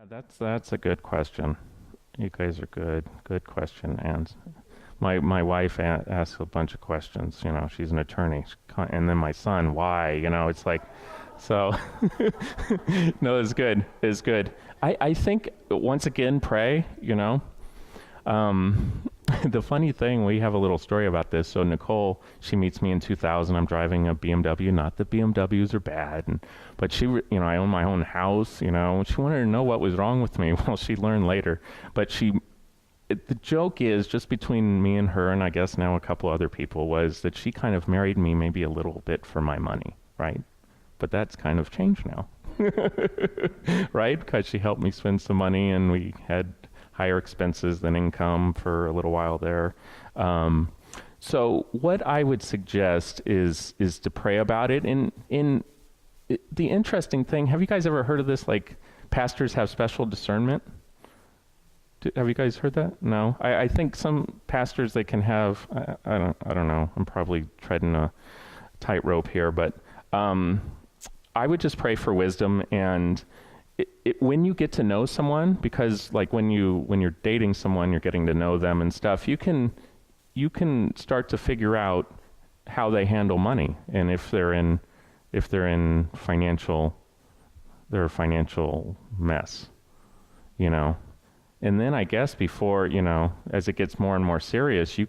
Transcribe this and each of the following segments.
That's a good question. You guys are good question. And my wife asks a bunch of questions. You know, she's an attorney, and then my son, why? You know, it's like, so. No, it's good. It's good. I think once again, pray. You know, um, the funny thing, we have a little story about this. So Nicole, she meets me in 2000. I'm driving a BMW. Not that BMWs are bad, but you know, I own my own house. You know, she wanted to know what was wrong with me. Well, she learned later. But the joke is just between me and her, and I guess now a couple other people, was that she kind of married me maybe a little bit for my money, right? But that's kind of changed now, right? Because she helped me spend some money, and we had higher expenses than income for a little while there. Um, so what I would suggest is to pray about it. The interesting thing, have you guys ever heard of this? Like pastors have special discernment. Have you guys heard that? No. I think some pastors they can have. I don't know. I'm probably treading a tightrope here, but I would just pray for wisdom. And when you get to know someone, because like when you're dating someone, you're getting to know them and stuff, you can start to figure out how they handle money, and if they're in they're a financial mess, you know. And then I guess before, you know, as it gets more and more serious, I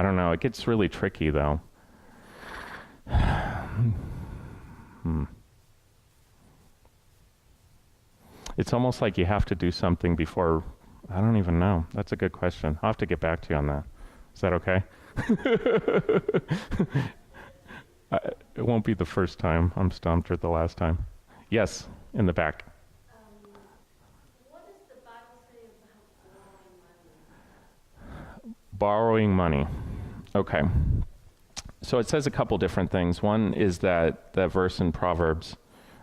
don't know, it gets really tricky though. Hmm. It's almost like you have to do something before, I don't even know. That's a good question. I'll have to get back to you on that. Is that okay? I, it won't be the first time I'm stumped or the last time. Yes, in the back. What does the Bible say about Borrowing money. Okay. So it says a couple different things. One is that verse in Proverbs,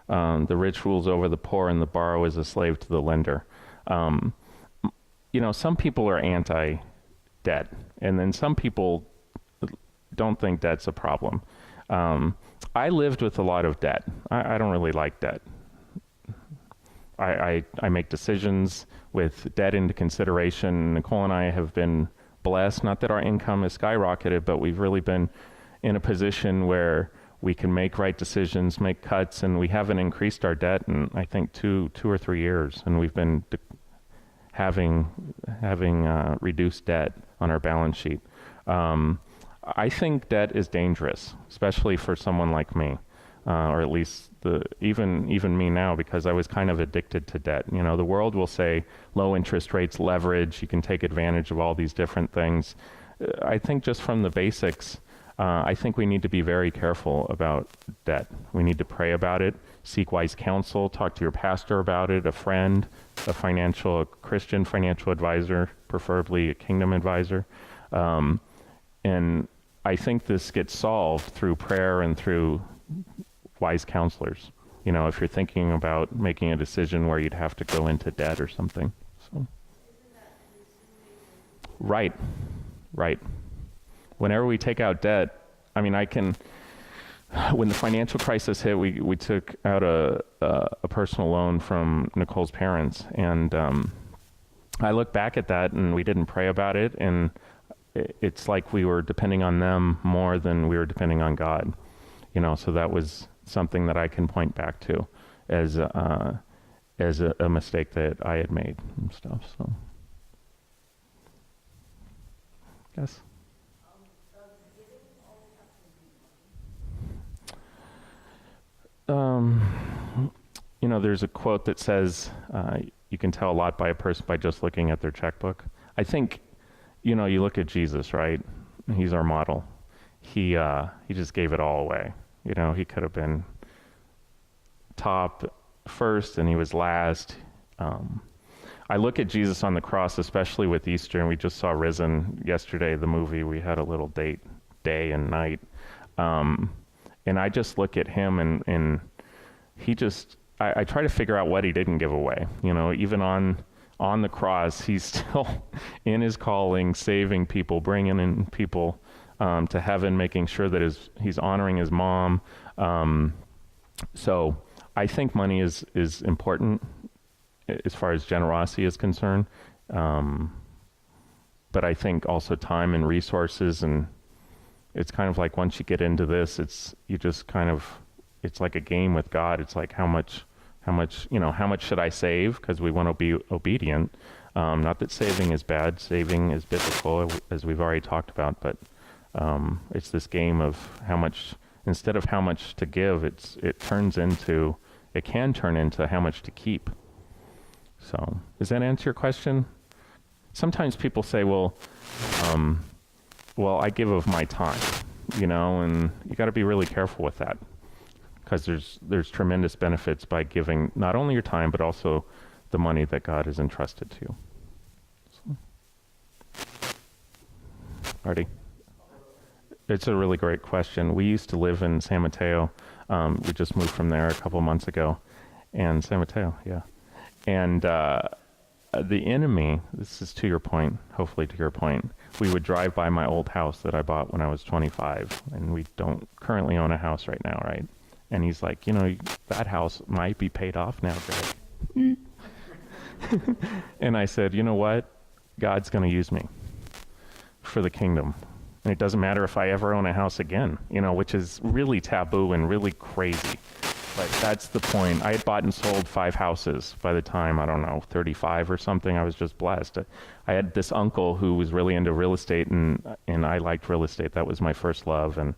the rich rules over the poor and the borrower is a slave to the lender. Um, you know, some people are anti-debt, and then some people don't think debt's a problem. I lived with a lot of debt. I don't really like debt. I make decisions with debt into consideration. Nicole and I have been blessed, not that our income has skyrocketed, but we've really been in a position where we can make right decisions, make cuts, and we haven't increased our debt in, I think, two or 3 years, and we've been having reduced debt on our balance sheet. I think debt is dangerous, especially for someone like me, or at least even me now, because I was kind of addicted to debt. You know, the world will say low interest rates, leverage, you can take advantage of all these different things. I think just from the basics, I think we need to be very careful about debt. We need to pray about it, seek wise counsel, talk to your pastor about it, a friend, a Christian financial advisor, preferably a kingdom advisor. And I think this gets solved through prayer and through wise counselors. You know, if you're thinking about making a decision where you'd have to go into debt or something. So. Right, right. Whenever we take out debt, I mean, when the financial crisis hit, we took out a personal loan from Nicole's parents, and I look back at that, and we didn't pray about it, and it's like we were depending on them more than we were depending on God, you know. So that was something that I can point back to as a mistake that I had made and stuff. So, yes. You know, there's a quote that says, you can tell a lot by a person by just looking at their checkbook. I think, you know, you look at Jesus, right? He's our model. He just gave it all away. You know, he could have been top first and he was last. I look at Jesus on the cross, especially with Easter, and we just saw Risen yesterday, the movie. We had a little date, day and night. And I just look at him and he just, I try to figure out what he didn't give away. You know, even on the cross, he's still in his calling, saving people, bringing in people to heaven, making sure that he's honoring his mom. So I think money is important as far as generosity is concerned. Um, but I think also time and resources, and it's kind of like once you get into this, it's like a game with God. It's like how much, how much should I save? Because we want to be obedient. Not that saving is bad. Saving is biblical, as we've already talked about, but it's this game of how much, instead of how much to give, it can turn into how much to keep. So, does that answer your question? Sometimes people say, well, I give of my time, and you got to be really careful with that, because there's tremendous benefits by giving not only your time, but also the money that God has entrusted to you. So. Artie? It's a really great question. We used to live in San Mateo. We just moved from there a couple months ago. And San Mateo, yeah. And the enemy, this is to your point, hopefully to your point, we would drive by my old house that I bought when I was 25, and we don't currently own a house right now, right? And he's like, that house might be paid off now, Greg. And I said, you know what? God's going to use me for the kingdom. And it doesn't matter if I ever own a house again, which is really taboo and really crazy. But that's the point. I had bought and sold 5 houses by the time, I don't know, 35 or something. I was just blessed. I had this uncle who was really into real estate, and I liked real estate. That was my first love. And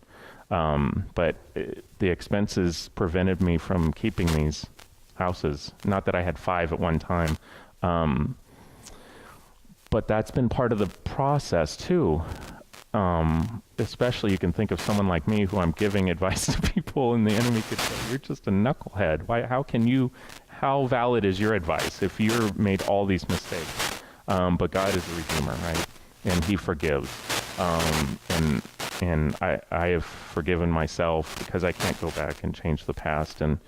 but the expenses prevented me from keeping these houses. Not that I had 5 at one time. But that's been part of the process too. Especially you can think of someone like me who I'm giving advice to people, and the enemy could say, you're just a knucklehead. How valid is your advice if you've made all these mistakes? But God is a redeemer, right? And he forgives. And I have forgiven myself because I can't go back and change the past. And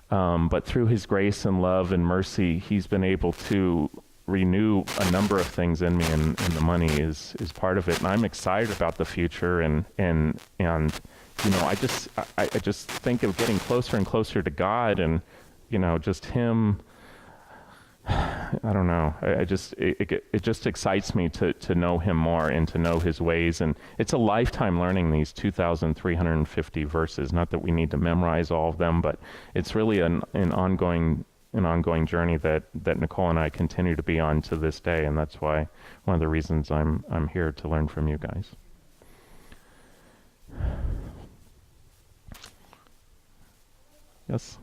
but through his grace and love and mercy, he's been able to renew a number of things in me, and the money is part of it. And I'm excited about the future, and I just think of getting closer and closer to God, and just him. I don't know. It just excites me to know him more and to know his ways, and it's a lifetime learning these 2,350 verses. Not that we need to memorize all of them, but it's really an ongoing journey that Nicole and I continue to be on to this day, and that's why one of the reasons I'm here to learn from you guys. Yes?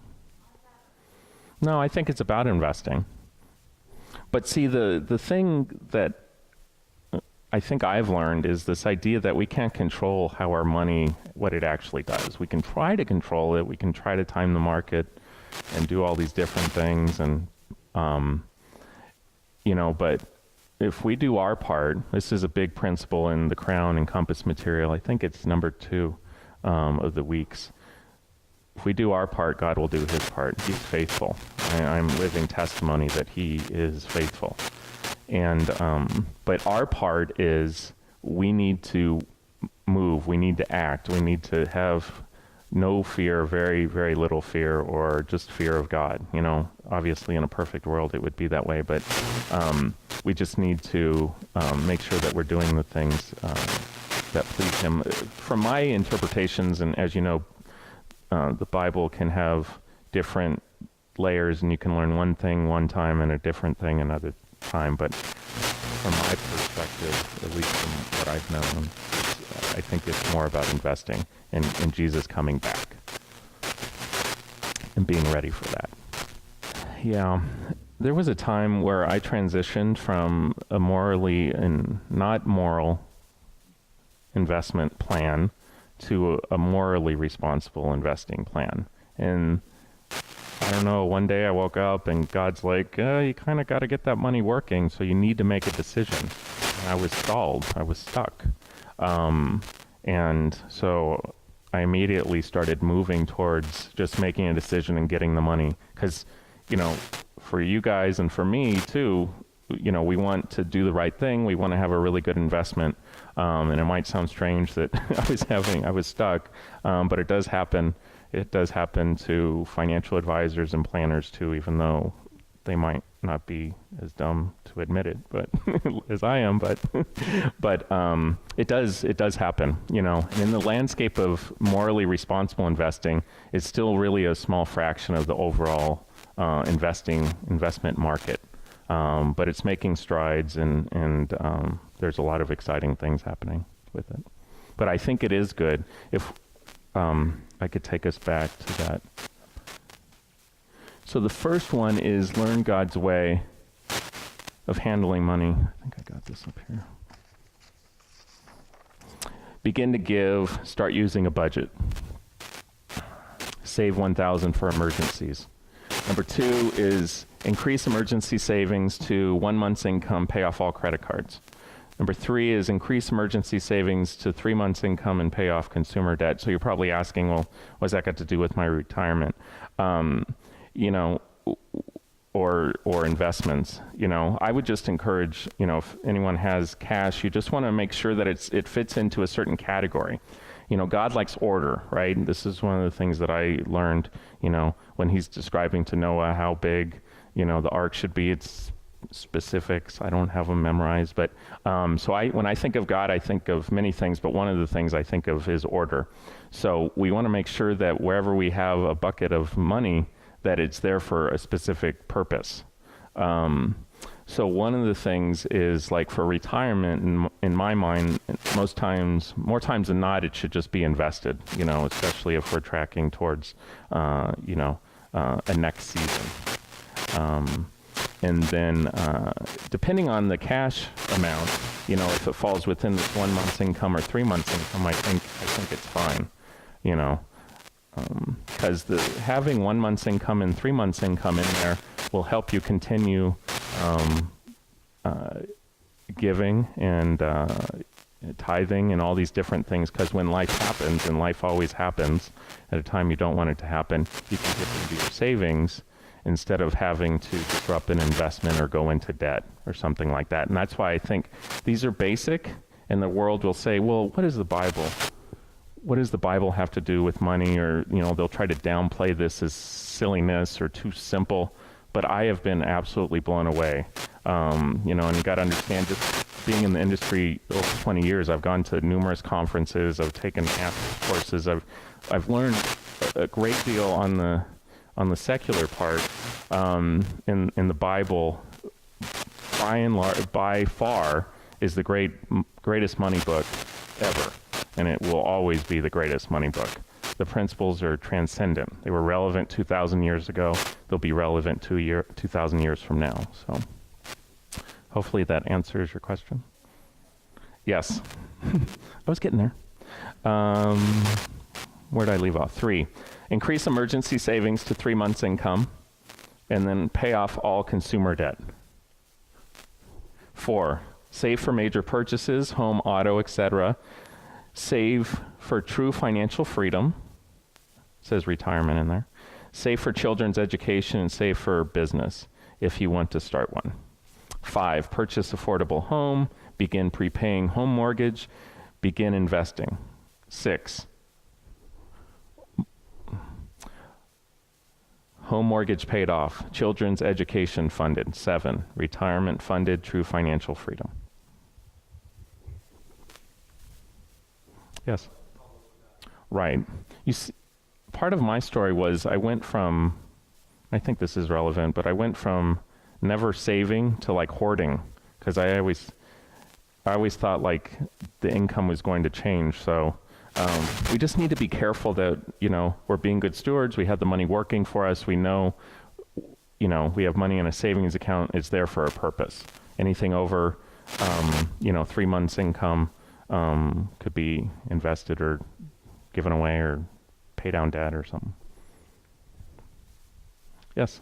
No, I think it's about investing. But see, the thing that I think I've learned is this idea that we can't control how our money, what it actually does. We can try to control it. We can try to time the market and do all these different things, and but if we do our part, this is a big principle in the Crown and Compass material. I think it's number 2 of the weeks. If we do our part, God will do his part. He's faithful. I'm living testimony that he is faithful. And but our part is we need to move. We need to act. We need to have no fear, very, very little fear, or just fear of God. Obviously in a perfect world it would be that way, but we just need to make sure that we're doing the things that please him. From my interpretations, and as you know, the Bible can have different layers, and you can learn one thing one time and a different thing another time, but from my perspective, at least from what I've known, I think it's more about investing and Jesus coming back and being ready for that. Yeah, there was a time where I transitioned from a morally and not moral investment plan to a morally responsible investing plan. And I don't know, one day I woke up and God's like, you kind of got to get that money working, so you need to make a decision. And I was stalled. I was stuck. And so I immediately started moving towards just making a decision and getting the money. Because, for you guys and for me too, we want to do the right thing. We want to have a really good investment. And it might sound strange that I was stuck, but it does happen. It does happen to financial advisors and planners too, even though they might not be as dumb to admit it, but as I am, but it does happen, you know. And in the landscape of morally responsible investing, it's still really a small fraction of the overall investment market. But it's making strides, and there's a lot of exciting things happening with it. But I think it is good. If I could take us back to that. So the first one is learn God's way of handling money. I think I got this up here. Begin to give, start using a budget. Save $1,000 for emergencies. Number 2 is increase emergency savings to 1 month's income, pay off all credit cards. Number 3 is increase emergency savings to 3 months' income and pay off consumer debt. So you're probably asking, well, what's that got to do with my retirement? You know, or investments. You know, I would just encourage, you know, if anyone has cash, you just want to make sure that it fits into a certain category. You know, God likes order, right? This is one of the things that I learned, you know, when he's describing to Noah how big, you know, the ark should be. It's specifics. I don't have them memorized, but so when I think of God, I think of many things, but one of the things I think of is order. So we want to make sure that wherever we have a bucket of money, that it's there for a specific purpose. So one of the things is, like, for retirement, in my mind, more times than not, it should just be invested, you know, especially if we're tracking towards, you know, a next season. And then depending on the cash amount, you know, if it falls within this 1 month's income or 3 months income, I think it's fine, you know. Because having 1 month's income and 3 months' income in there will help you continue giving and tithing and all these different things. Because when life happens, and life always happens at a time you don't want it to happen, you can dip into your savings instead of having to disrupt an investment or go into debt or something like that. And that's why I think these are basic, and the world will say, well, what is the Bible? What does the Bible have to do with money? Or, you know, they'll try to downplay this as silliness or too simple. But I have been absolutely blown away. You know, and you got to understand, just being in the industry over 20 years, I've gone to numerous conferences, I've taken master's courses, I've learned a great deal on the secular part. In the Bible, by far, is the greatest money book ever. And it will always be the greatest money book. The principles are transcendent. They were relevant 2,000 years ago. They'll be relevant 2,000 years from now. So hopefully that answers your question. Yes. I was getting there. Where did I leave off? 3, increase emergency savings to 3 months' income, and then pay off all consumer debt. 4, save for major purchases, home, auto, etc. Save for true financial freedom. It says retirement in there. Save for children's education, and save for business if you want to start one. 5, purchase affordable home, begin prepaying home mortgage, begin investing. 6, home mortgage paid off, children's education funded. 7, retirement funded, true financial freedom. Yes. Right. You see, part of my story was I went from, I think this is relevant, but I went from never saving to like hoarding, because I always thought like the income was going to change. So we just need to be careful that, you know, we're being good stewards. We have the money working for us. We know, you know, we have money in a savings account. It's there for a purpose. Anything over, you know, 3 months income could be invested or given away or pay down debt or something. Yes.